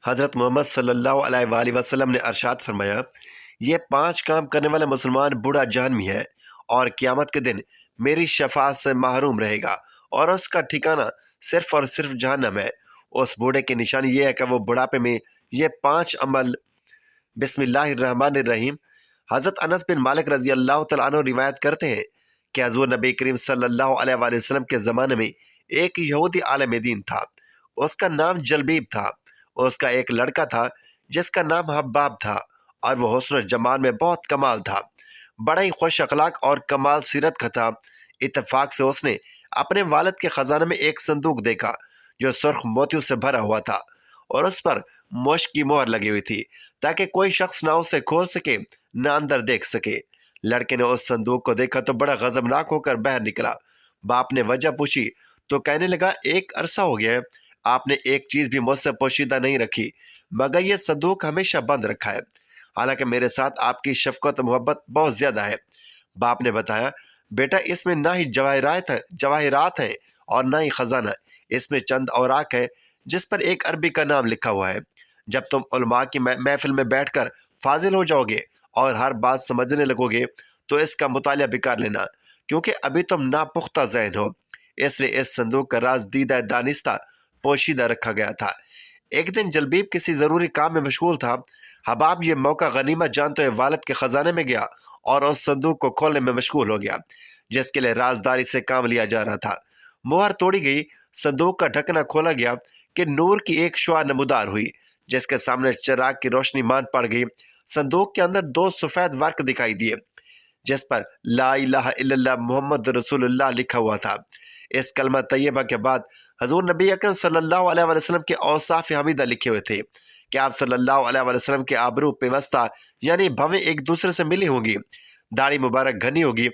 حضرت محمد صلی اللہ علیہ وآلہ وسلم نے ارشاد فرمایا، یہ 5 کام کرنے والا مسلمان بوڑھا جہنمی ہے اور قیامت کے دن میری شفاعت سے محروم رہے گا اور اس کا ٹھکانہ صرف اور صرف جہنم ہے۔ اس بوڑھے کی نشانی یہ ہے کہ وہ بڑھاپے میں یہ 5 عمل بسم اللہ الرحمن الرحیم۔ حضرت انس بن مالک رضی اللہ تعالیٰ عنہ روایت کرتے ہیں کہ حضور نبی کریم صلی اللہ علیہ وآلہ وسلم کے زمانے میں ایک یہودی عالم دین تھا۔ اس کا نام جلبیب تھا۔ اس کا ایک لڑکا تھا جس کا نام حباب تھا اور وہ حسن و جمال میں بہت کمال تھا، بڑا ہی خوش اخلاق اور کمال سیرت کا تھا۔ اتفاق سے اس نے اپنے والد کے خزانے میں ایک صندوق دیکھا جو سرخ موتیوں سے بھرا ہوا تھا اور اس پر مشک کی مہر لگی ہوئی تھی تاکہ کوئی شخص نہ اسے کھول سکے نہ اندر دیکھ سکے۔ لڑکے نے اس صندوق کو دیکھا تو بڑا غضبناک ہو کر باہر نکلا۔ باپ نے وجہ پوچھی تو کہنے لگا، ایک عرصہ ہو گیا ہے آپ نے ایک چیز بھی مجھ سے پوشیدہ نہیں رکھی مگر یہ صندوق ہمیشہ بند رکھا ہے، حالانکہ میرے ساتھ آپ کی شفقت و محبت بہت زیادہ ہے۔ باپ نے بتایا، بیٹا اس میں نہ ہی جواہرات ہیں اور نہ ہی خزانہ، اس میں چند اوراق ہے جس پر ایک عربی کا نام لکھا ہوا ہے۔ جب تم علماء کی محفل میں بیٹھ کر فاضل ہو جاؤ گے اور ہر بات سمجھنے لگو گے تو اس کا مطالعہ بھی کر لینا، کیونکہ ابھی تم ناپختہ ذہن ہو۔ اس لیے اس صندوق کا راز دیدہ دانستہ پوشیدہ رکھا گیا تھا۔ ایک دن جلبیب کسی ضروری کام میں مشغول تھا۔ حباب یہ موقع غنیمت جانتے ہوئے والد کے خزانے میں گیا اور اس صندوق کو کھولنے میں مشغول ہو گیا جس کے لیے رازداری سے کام لیا جا رہا تھا۔ مہر توڑی گئی، صندوق کا ڈھکنا کھولا گیا کہ نور کی ایک شعاع نمودار ہوئی جس کے سامنے چراغ کی روشنی مان پڑ گئی۔ صندوق کے اندر 2 سفید ورق دکھائی دیے جس پر لا الہ الا اللہ محمد رسول اللہ لکھا ہوا تھا۔ اس کلمہ طیبہ کے بعد حضور نبی اکرم صلی اللہ علیہ وسلم کے اوصاف حمیدہ لکھے ہوئے تھے کہ آپ صلی اللہ علیہ وسلم کے آبرو پیوستہ یعنی بھویں ایک دوسرے سے ملی ہوں گی، داڑھی مبارک گھنی ہوگی،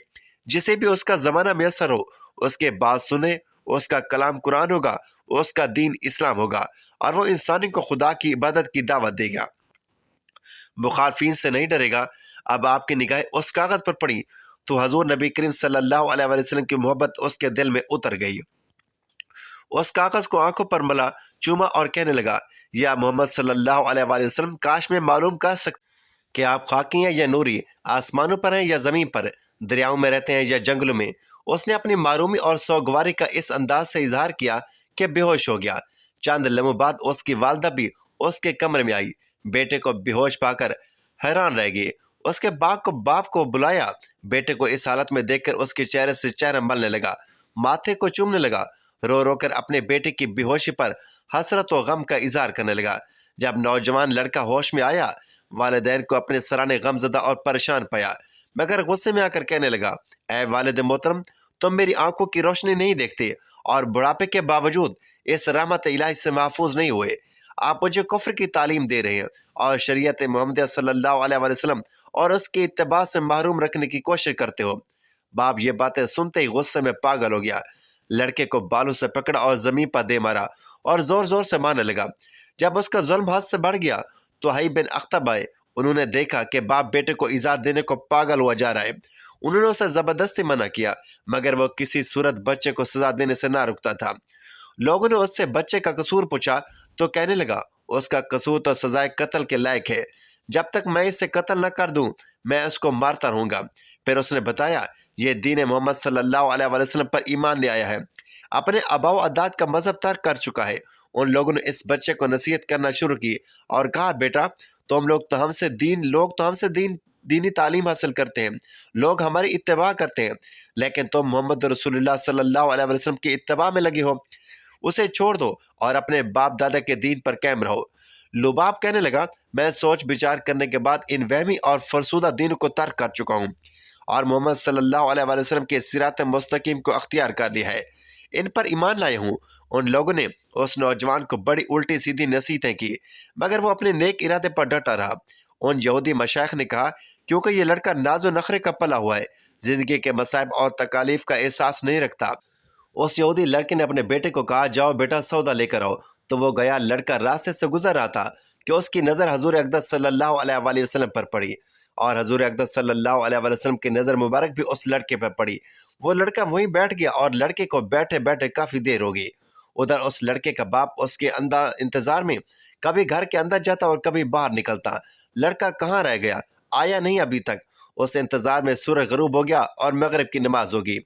جسے بھی اس کا زمانہ میسر ہو اس کے بات سنے، اس کا کلام قرآن ہوگا، اس کا دین اسلام ہوگا اور وہ انسانی کو خدا کی عبادت کی دعوت دے گا، مخالفین سے نہیں ڈرے گا۔ اب آپ کی نگاہیں اس کاغذ پر پڑی تو حضور نبی کریم صلی اللہ علیہ وسلم کی محبت اس کے دل میں اتر گئی۔ اس کاغذ کو آنکھوں پر ملا، چوما اور کہنے لگا، یا محمد صلی اللہ علیہ وسلم، کاش میں معلوم کر سکتا کہ آپ خاکی ہیں یا نوری، آسمانوں پر ہیں یا زمین پر، دریاؤں میں رہتے ہیں یا جنگلوں میں۔ اس نے اپنی معرومی اور سوگواری کا اس انداز سے اظہار کیا کہ بے ہوش ہو گیا۔ چند لمحوں بعد اس کی والدہ بھی اس کے کمرے میں آئی۔ بیٹے کو بے ہوش پا کر حیران رہ گئی۔ اس کے باپ کو بلایا۔ بیٹے کو اس حالت میں دیکھ کر اس کے چہرے سے چہرہ ملنے لگا، ماتھے کو چومنے لگا، رو رو کر اپنے بیٹے کی بے ہوشی پر حسرت و غم کا اظہار کرنے لگا۔ جب نوجوان لڑکا ہوش میں آیا، والدین کو اپنے سرانے غم زدہ اور پریشان پایا، مگر غصے میں آ کر کہنے لگا، اے والد محترم، تم میری آنکھوں کی روشنی نہیں دیکھتے اور بڑھاپے کے باوجود اس رحمت الہی سے محفوظ نہیں ہوئے۔ آپ مجھے کفر کی تعلیم دے رہے ہیں اور شریعت محمدیہ صلی اللہ علیہ وسلم اور اس کی اتباع سے محروم رکھنے کی کوشش کرتے ہو۔ باپ یہ باتیں سنتے ہی غصے میں پاگل ہو گیا، لڑکے کو بالوں سے پکڑا اور زمین پر دے مارا اور زور زور سے مارنے لگا۔ جب اس کا ظلم حد سے بڑھ گیا تو حی بن اخطب آئے۔ انہوں نے دیکھا کہ باپ بیٹے کو ایذا دینے کو پاگل ہوا جا رہا ہے۔ انہوں نے اسے زبردستی منع کیا مگر وہ کسی صورت بچے کو سزا دینے سے نہ رکتا تھا۔ لوگوں نے اس سے بچے کا قصور پوچھا تو کہنے لگا، اس کا قصور تو سزائے قتل کے لائق ہے، جب تک میں اسے قتل نہ کر دوں میں اس کو مارتا رہوں گا۔ پھر اس نے بتایا، یہ دین محمد صلی اللہ علیہ وسلم پر ایمان لے آیا ہے، اپنے آباء و اجداد کا مذہب ترک کر چکا ہے۔ ان لوگوں نے اس بچے کو نصیحت کرنا شروع کی اور کہا، بیٹا لوگ تو ہم سے دینی تعلیم حاصل کرتے ہیں، لوگ ہماری اتباع کرتے ہیں، لیکن تم محمد رسول اللہ صلی اللہ علیہ وسلم کی اتباع میں لگے ہو۔ اسے چھوڑ دو اور اپنے باپ دادا کے دین پر قائم رہو۔ لباب کہنے لگا، میں سوچ بچار کرنے کے بعد ان وہمی اور فرسودہ دینوں کو ترک کر چکا ہوں اور محمد صلی اللہ علیہ وسلم کے صراط مستقیم کو اختیار کر لیا ہے، ان پر ایمان لائے ہوں۔ ان لوگوں نے اس نوجوان کو بڑی الٹی سیدھی نصیحتیں کی مگر وہ اپنے نیک ارادے پر ڈٹا رہا۔ ان یہودی مشائخ نے کہا، کیونکہ یہ لڑکا ناز و نخرے کا پلا ہوا ہے، زندگی کے مصائب اور تکالیف کا احساس نہیں رکھتا۔ اس یہودی لڑکے نے اپنے بیٹے کو کہا، جاؤ بیٹا سودا لے کر آؤ۔ تو وہ گیا۔ لڑکا راستے سے گزر رہا تھا کہ اس کی نظر حضور اقدس صلی اللہ علیہ وسلم پر پڑی اور حضور اقدس صلی اللہ علیہ وسلم کی نظر مبارک بھی اس لڑکے پر پڑی۔ وہ لڑکا وہیں بیٹھ گیا اور لڑکے کو بیٹھے بیٹھے کافی دیر ہو گئی۔ ادھر اس لڑکے کا باپ اس کے انتظار میں کبھی گھر کے اندر جاتا اور کبھی باہر نکلتا۔ لڑکا کہاں رہ گیا؟ آیا نہیں ابھی تک۔ اس انتظار میں سورج غروب ہو گیا اور مغرب کی نماز ہوگی۔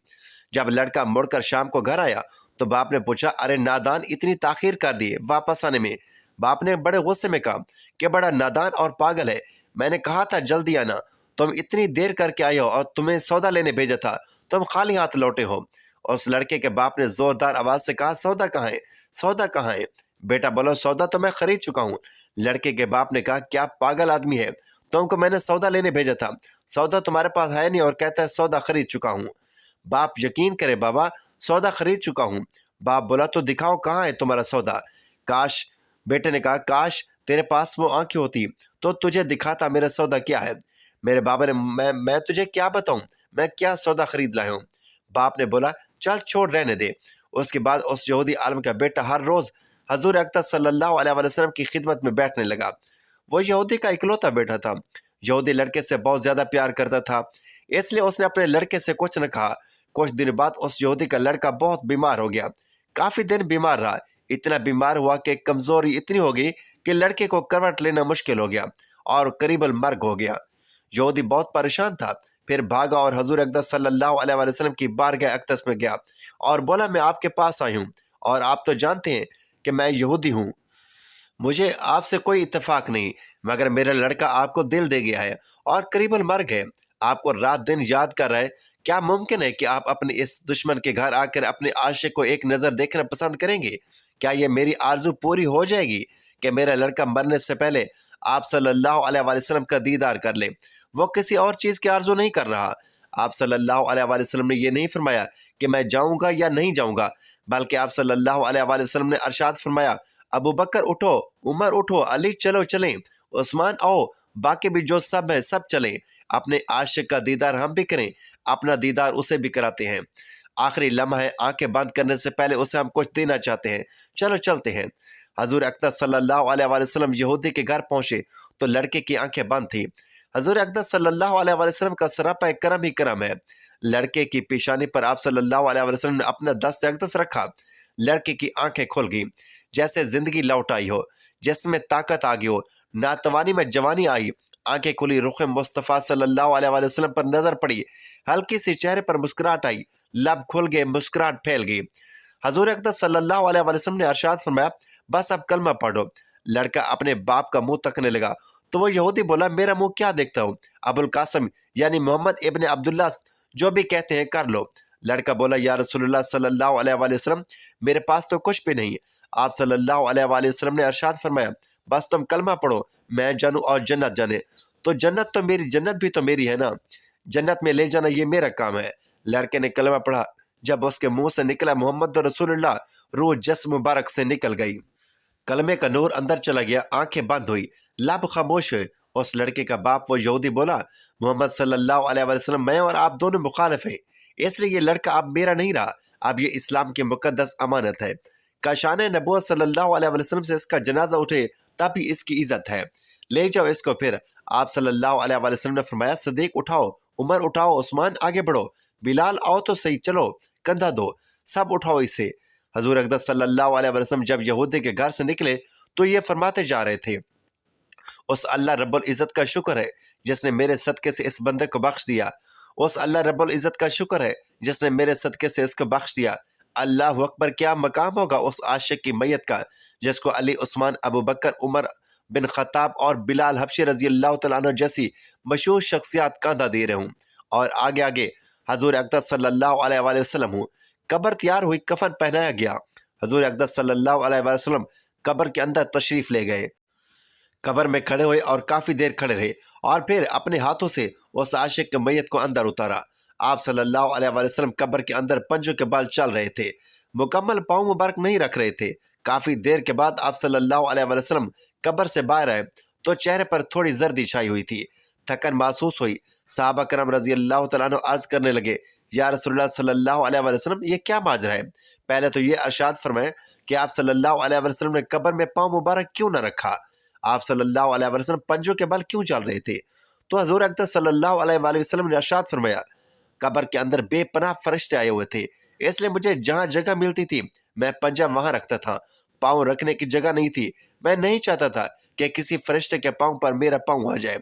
جب لڑکا مڑ کر شام کو گھر آیا تو باپ نے پوچھا، ارے نادان، اتنی تاخیر کر دی واپس آنے میں؟ باپ نے بڑے غصے میں کہا کہ بڑا نادان اور پاگل ہے، میں نے کہا تھا جلدی آنا، تم اتنی دیر کر کے آئے ہو اور تمہیں سودا لینے بھیجا تھا، تم خالی ہاتھ لوٹے ہو۔ اس لڑکے کے باپ نے زوردار آواز سے کہا، سودا کہاں ہے؟ سودا کہاں ہے؟ بیٹا بولو، سودا تو میں خرید چکا ہوں۔ لڑکے کے باپ نے کہا، کیا پاگل آدمی ہے، تم کو میں نے سودا لینے بھیجا تھا، سودا تمہارے پاس ہے نہیں اور کہتا ہے سودا خرید چکا ہوں۔ باپ، یقین کرے بابا، سودا خرید چکا ہوں۔ باپ بولا، تو دکھاؤ کہاں ہے تمہارا سودا۔ کاش، بیٹے نے کہا، کاش تیرے پاس وہ آنکھیں ہوتی تو تجھے دکھاتا میرا سودا کیا ہے۔ میرے بابا نے، میں تجھے کیا بتاؤں، میں کیا سودا خرید لایا ہوں۔ باپ نے بولا، چل چھوڑ، رہنے دے۔ اس کے بعد اس یہودی عالم کا بیٹا ہر روز حضور اقدس صلی اللہ علیہ وسلم کی خدمت میں بیٹھنے لگا۔ وہ یہودی کا اکلوتا بیٹا تھا۔ یہودی لڑکے سے بہت زیادہ پیار کرتا تھا، اس لیے اس نے اپنے لڑکے سے کچھ نہ کہا۔ کچھ دن بعد اس یہودی کا لڑکا بہت بیمار ہو گیا، کافی دن بیمار رہا، اتنا بیمار ہوا کہ کمزوری اتنی ہو گئی کہ لڑکے کو کروٹ لینا مشکل ہو گیا اور قریب المرگ ہو گیا۔ یہودی بہت پریشان تھا، پھر بھاگا اور حضور اقدس صلی اللہ علیہ وسلم کی بارگاہ اقدس میں گیا اور بولا، میں آپ کے پاس آئی ہوں اور آپ تو جانتے ہیں کہ میں یہودی ہوں، مجھے آپ سے کوئی اتفاق نہیں، مگر میرا لڑکا آپ کو دل دے گیا ہے اور قریب المرگ ہے، آپ کو رات دن یاد کر رہا ہے، کیا ممکن ہے کہ آپ اپنے اس دشمن کے گھر آ کر اپنے عاشق کو ایک نظر دیکھنا پسند کریں گے؟ کیا یہ میری آرزو پوری ہو جائے گی کہ میرا لڑکا مرنے سے پہلے آپ صلی اللہ علیہ وسلم کا دیدار کر لے؟ وہ کسی اور چیز کی آرزو نہیں کر رہا۔ آپ صلی اللہ علیہ وسلم نے یہ نہیں فرمایا کہ میں جاؤں گا یا نہیں جاؤں گا، بلکہ آپ صلی اللہ علیہ وسلم نے ارشاد فرمایا، ابو بکر اٹھو، عمر اٹھو، علی چلو چلیں، عثمان آؤ، باقی بھی جو سب ہیں سب چلیں، اپنے عاشق کا دیدار ہم بھی کریں، اپنا دیدار اسے بھی کراتے ہیں، آخری لمحہ ہے، آنکھیں بند کرنے سے پہلے اسے ہم کچھ دینا چاہتے ہیں، چلو چلتے ہیں۔ حضور اقدس صلی اللہ علیہ وسلم یہودی کے گھر پہنچے تو لڑکے کی آنکھیں بند تھیں۔ حضور اقدس صلی اللہ علیہ وسلم کا سراپا کرم ہی کرم ہے۔ لڑکے کی پیشانی پر آپ صلی اللہ علیہ وسلم نے اپنا دست اقدس رکھا، لڑکے کی آنکھیں کھل گئیں، جیسے زندگی لوٹ آئی ہو، جس میں طاقت آ گئی ہو، ناتوانی میں جوانی آئی، آنکھیں کھلی، رخ مصطفیٰ صلی اللہ علیہ وسلم پر نظر پڑی، ہلکی سی چہرے پر مسکراہٹ آئی، لب کھل گئے، مسکراہٹ پھیل گئی۔ حضور اقدس صلی اللہ علیہ وسلم نے ارشاد فرمایا، بس اب کلمہ پڑھو۔ لڑکا اپنے باپ کا منہ تکنے لگا تو وہ یہودی بولا، میرا منہ کیا دیکھتا ہوں، ابو القاسم یعنی محمد ابن عبداللہ جو بھی کہتے ہیں کر لو۔ لڑکا بولا، یا رسول اللہ صلی اللہ علیہ وسلم، میرے پاس تو کچھ بھی نہیں۔ آپ صلی اللہ علیہ وسلم نے ارشاد فرمایا، بس تم کلمہ پڑھو، میں جانوں اور جنت جانے۔ تو جنت تو میری، جنت بھی تو میری ہے نا، جنت میں لے جانا یہ میرا کام ہے۔ لڑکے نے کلمہ پڑھا، جب اس کے منہ سے نکلا محمد رسول اللہ، روح جسم مبارک سے نکل گئی، کلمے کا نور اندر چلا گیا، آنکھیں بند ہوئی، لب خاموش ہوئے۔ اس لڑکے کا باپ وہ یہودی بولا، محمد صلی اللہ علیہ وسلم، میں اور آپ دونوں مخالف ہیں، اس لیے یہ لڑکا اب میرا نہیں رہا، اب یہ اسلام کی مقدس امانت ہے، کاشان نبوت صلی اللہ علیہ وسلم سے اس کا جنازہ اٹھے تب بھی اس کی عزت ہے، لے جاؤ اس کو۔ پھر آپ صلی اللہ علیہ وسلم نے فرمایا، صدیق اٹھاؤ، عمر اٹھاؤ، عثمان آگے بڑھو، بلال آؤ تو صحیح، چلو کندھا دو، سب اٹھاؤ اسے۔ حضور اقدس صلی اللہ علیہ وسلم جب یہودی کے گھر سے نکلے تو یہ فرماتے جا رہے تھے، اس اللہ رب العزت کا شکر ہے جس نے میرے صدقے سے اس بندے کو بخش دیا، اس اللہ رب العزت کا شکر ہے جس نے میرے صدقے سے اس کو بخش دیا۔ اللہ اکبر، کیا مقام ہوگا اس عاشق کی میت کا جس کو علی، عثمان، ابو بکر، عمر بن خطاب اور بلال حبشی رضی اللہ تعالیٰ عنہ جیسی مشہور شخصیات کاندھا دے رہے ہوں۔ اور آگے آگے حضور اقدس صلی اللہ علیہ وسلم ہوں، قبر تیار ہوئی، کفن پہنایا گیا، حضور اقدس صلی اللہ علیہ وسلم قبر کے اندر تشریف لے گئے، قبر میں کھڑے ہوئے اور کافی دیر کھڑے رہے اور پھر اپنے ہاتھوں سے اس عاشق کے میت کو اندر اتارا۔ آپ صلی اللہ علیہ وسلم قبر کے اندر پنجوں کے بال چل رہے تھے، مکمل پاؤں مبارک نہیں رکھ رہے تھے۔ کافی دیر کے بعد آپ صلی اللہ علیہ وسلم قبر سے باہر آئے تو چہرے پر تھوڑی زردی چھائی ہوئی تھی، تھکن محسوس ہوئی۔ صحابہ کرام رضی اللہ تعالیٰ عنہ عرض کرنے لگے، یا رسول اللہ صلی اللہ علیہ وسلم، یہ کیا ماجرا ہے؟ پہلے تو یہ ارشاد فرمائیں کہ آپ صلی اللہ علیہ وسلم نے قبر میں پاؤں مبارک کیوں نہ رکھا، آپ صلی اللہ علیہ وسلم پنجوں کے بل کیوں چل رہے تھے؟ تو حضور اقدس صلی اللہ علیہ وسلم نے ارشاد فرمایا، قبر کے اندر بے پناہ فرشتے آئے ہوئے تھے، اس لیے مجھے جہاں جگہ ملتی تھی میں پنجہ وہاں رکھتا تھا، پاؤں رکھنے کی جگہ نہیں تھی۔ میں نہیں چاہتا تھا کہ کسی فرشتے کے پاؤں پر میرا پاؤں آ جائے۔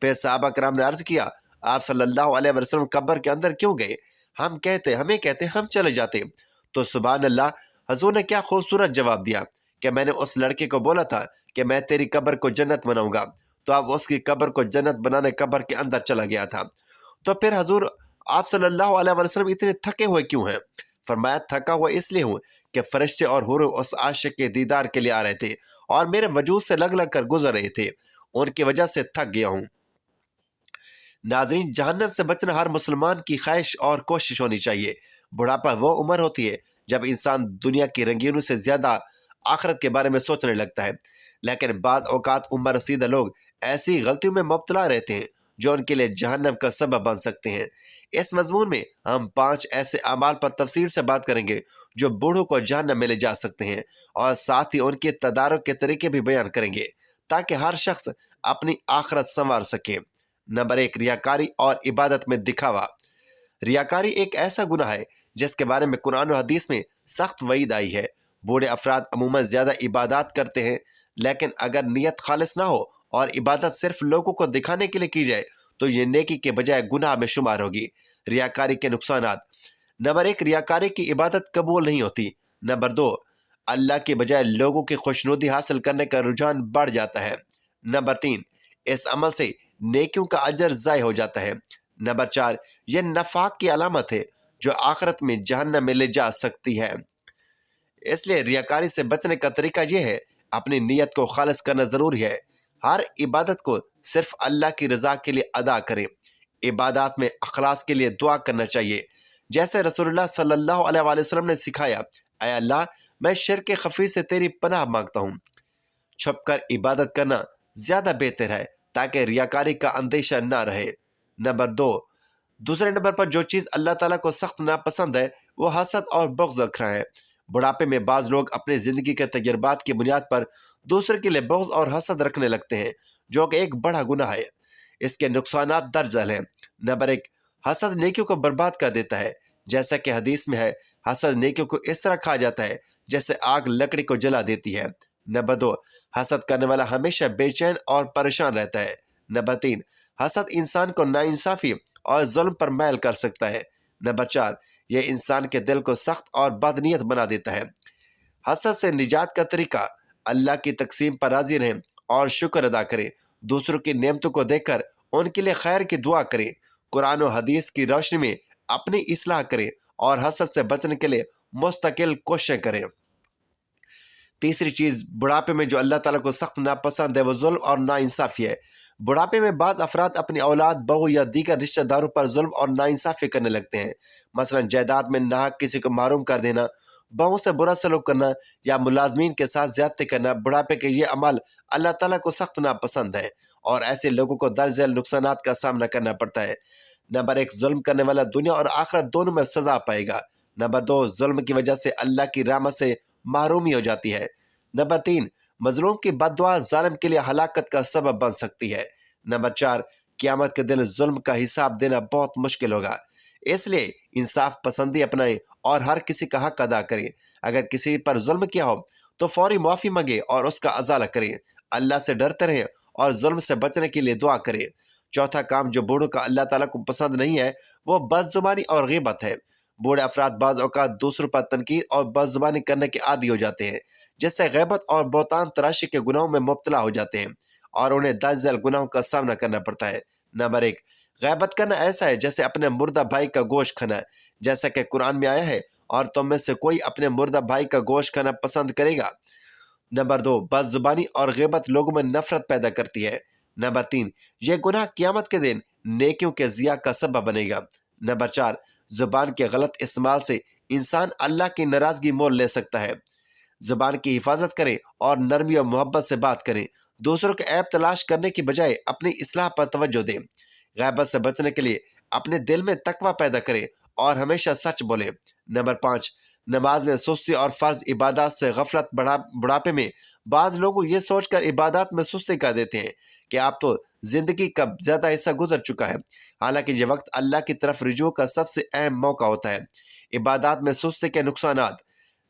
پھر صحابہ کرام نے عرض کیا، آپ صلی اللہ علیہ وسلم قبر کے اندر کیوں گئے؟ ہمیں کہتے ہم چلے جاتے۔ تو سبحان اللہ، حضور نے کیا خوبصورت جواب دیا کہ میں نے اس لڑکے کو بولا تھا کہ میں تیری قبر کو جنت بناؤں گا، تو اب اس کی قبر کو جنت بنانے قبر کے اندر چلا گیا تھا۔ تو پھر حضور آپ صلی اللہ علیہ وسلم اتنے تھکے ہوئے کیوں ہیں؟ فرمایا، تھکا ہوا اس لیے ہوں کہ فرشتے اور حور اس عاشق کے دیدار کے لیے آ رہے تھے اور میرے وجود سے لگ کر گزر رہے تھے، ان کی وجہ سے تھک گیا ہوں۔ ناظرین، جہنم سے بچنا ہر مسلمان کی خواہش اور کوشش ہونی چاہیے۔ بڑھاپا وہ عمر ہوتی ہے جب انسان دنیا کی رنگینوں سے زیادہ آخرت کے بارے میں سوچنے لگتا ہے، لیکن بعض اوقات عمر رسیدہ لوگ ایسی غلطیوں میں مبتلا رہتے ہیں جو ان کے لیے جہنم کا سبب بن سکتے ہیں۔ اس مضمون میں ہم 5 ایسے اعمال پر تفصیل سے بات کریں گے جو بوڑھوں کو جہنم میں لے جا سکتے ہیں، اور ساتھ ہی ان کے تدارک کے طریقے بھی بیان کریں گے تاکہ ہر شخص اپنی آخرت سنوار سکے۔ نمبر 1، ریاکاری اور عبادت میں دکھاوا۔ ریاکاری ایک ایسا گناہ ہے جس کے بارے میں قرآن و حدیث میں سخت وعید آئی ہے۔ بوڑھے افراد عموماً زیادہ عبادات کرتے ہیں، لیکن اگر نیت خالص نہ ہو اور عبادت صرف لوگوں کو دکھانے کے لیے کی جائے تو یہ نیکی کے بجائے گناہ میں شمار ہوگی۔ ریاکاری کے نقصانات۔ نمبر 1، ریاکاری کی عبادت قبول نہیں ہوتی۔ نمبر 2، اللہ کے بجائے لوگوں کی خوشنودی حاصل کرنے کا رجحان بڑھ جاتا ہے۔ نمبر 3، اس عمل سے نیکیوں کا اجر ضائع ہو جاتا ہے۔ نمبر 4، یہ نفاق کی علامت ہے جو آخرت میں جہنم میں لے جا سکتی ہے۔ اس لیے ریاکاری سے بچنے کا طریقہ یہ ہے، اپنی نیت کو خالص کرنا ضروری ہے۔ ہر عبادت کو صرف اللہ کی رضا کے لیے ادا کریں۔ عبادات میں اخلاص کے لیے دعا کرنا چاہیے، جیسے رسول اللہ صلی اللہ علیہ وآلہ وسلم نے سکھایا، اے اللہ، میں شرک خفی سے تیری پناہ مانگتا ہوں۔ چھپ کر عبادت کرنا زیادہ بہتر ہے تاکہ ریاکاری کا اندیشہ نہ رہے۔ نمبر 2، دوسرے نمبر پر جو چیز اللہ تعالیٰ کو سخت ناپسند ہے وہ حسد اور بغض رکھنا ہے۔ بڑھاپے میں بعض لوگ اپنے زندگی کے تجربات کی بنیاد پر دوسرے کے لیے بغض اور حسد رکھنے لگتے ہیں، جو کہ ایک بڑا گناہ ہے۔ اس کے نقصانات درج ذیل ہیں۔ نمبر 1، حسد نیکیوں کو برباد کر دیتا ہے، جیسا کہ حدیث میں ہے، حسد نیکیوں کو اس طرح کھا جاتا ہے جیسے آگ لکڑی کو جلا دیتی ہے۔ نمبر 2، حسد کرنے والا ہمیشہ بے چین اور پریشان رہتا ہے۔ نمبر 3، حسد انسان کو ناانصافی اور ظلم پر میل کر سکتا ہے۔ نمبر 4، یہ انسان کے دل کو سخت اور بدنیت بنا دیتا ہے۔ حسد سے نجات کا طریقہ، اللہ کی تقسیم پر راضی رہیں اور شکر ادا کریں۔ دوسروں کی نعمتوں کو دیکھ کر ان کے لیے خیر کی دعا کریں۔ قرآن و حدیث کی روشنی میں اپنی اصلاح کریں اور حسد سے بچنے کے لیے مستقل کوششیں کریں۔ تیسری چیز، بڑھاپے میں جو اللہ تعالیٰ کو سخت ناپسند ہے وہ ظلم اور ناانصافی ہے۔ بڑھاپے میں بعض افراد اپنی اولاد، بہو یا دیگر رشتہ داروں پر ظلم اور ناانصافی کرنے لگتے ہیں۔ مثلا جائیداد میں ناحق کسی کو محروم کر دینا، بہو سے برا سلوک کرنا یا ملازمین کے ساتھ زیادتی کرنا۔ بڑھاپے کے یہ عمل اللہ تعالیٰ کو سخت ناپسند ہے اور ایسے لوگوں کو درج ذیل نقصانات کا سامنا کرنا پڑتا ہے۔ نمبر 1، ظلم کرنے والا دنیا اور آخرت دونوں میں سزا پائے گا۔ نمبر 2، ظلم کی وجہ سے اللہ کی رحمت سے محرومی ہو جاتی ہے۔ نمبر 3، مظلوم کی بد دعا ظالم کے لیے ہلاکت کا سبب بن سکتی ہے۔ نمبر 4، قیامت کے دن ظلم کا حساب دینا بہت مشکل ہوگا۔ اس لیے انصاف پسندی اپنائیں اور ہر کسی کا حق ادا کریں۔ اگر کسی پر ظلم کیا ہو تو فوری معافی مانگیں اور اس کا ازالہ کریں۔ اللہ سے ڈرتے رہیں اور ظلم سے بچنے کے لیے دعا کریں۔ چوتھا کام جو بوڑھوں کا اللہ تعالیٰ کو پسند نہیں ہے وہ بد زبانی اور غیبت ہے۔ بوڑھے افراد بعض اوقات دوسروں پر تنقید اور بد زبانی کرنے کے عادی ہو جاتے ہیں، جس سے غیبت اور بہتان تراشی کے گناہوں میں مبتلا ہو جاتے ہیں اور انہیں درج ذیل گناہوں کا سامنا کرنا پڑتا ہے۔ نمبر 1، غیبت کرنا ایسا ہے جیسے اپنے مردہ بھائی کا گوشت کھانا، جیسا کہ قرآن میں آیا ہے، اور تم میں سے کوئی اپنے مردہ بھائی کا گوشت کھانا پسند کرے گا۔ نمبر 2، بد زبانی اور غیبت لوگوں میں نفرت پیدا کرتی ہے۔ نمبر 3، یہ گناہ قیامت کے دن نیکیوں کے ضیاع کا سبب بنے گا۔ نمبر 4، زبان کے غلط استعمال سے انسان اللہ کی ناراضگی مول لے سکتا ہے۔ زبان کی حفاظت کریں اور نرمی اور محبت سے بات کریں۔ دوسروں کے عیب تلاش کرنے کی بجائے اپنی اصلاح پر توجہ دیں۔ غیبت سے بچنے کے لیے اپنے دل میں تقوی پیدا کریں اور ہمیشہ سچ بولیں۔ نمبر 5، نماز میں سستی اور فرض عبادات سے غفلت۔ بڑھاپے میں بعض لوگ یہ سوچ کر عبادات میں سستی کر دیتے ہیں کہ آپ تو زندگی کا زیادہ حصہ گزر چکا ہے، حالانکہ یہ وقت اللہ کی طرف رجوع کا سب سے اہم موقع ہوتا ہے۔ عبادات میں سستی کے نقصانات۔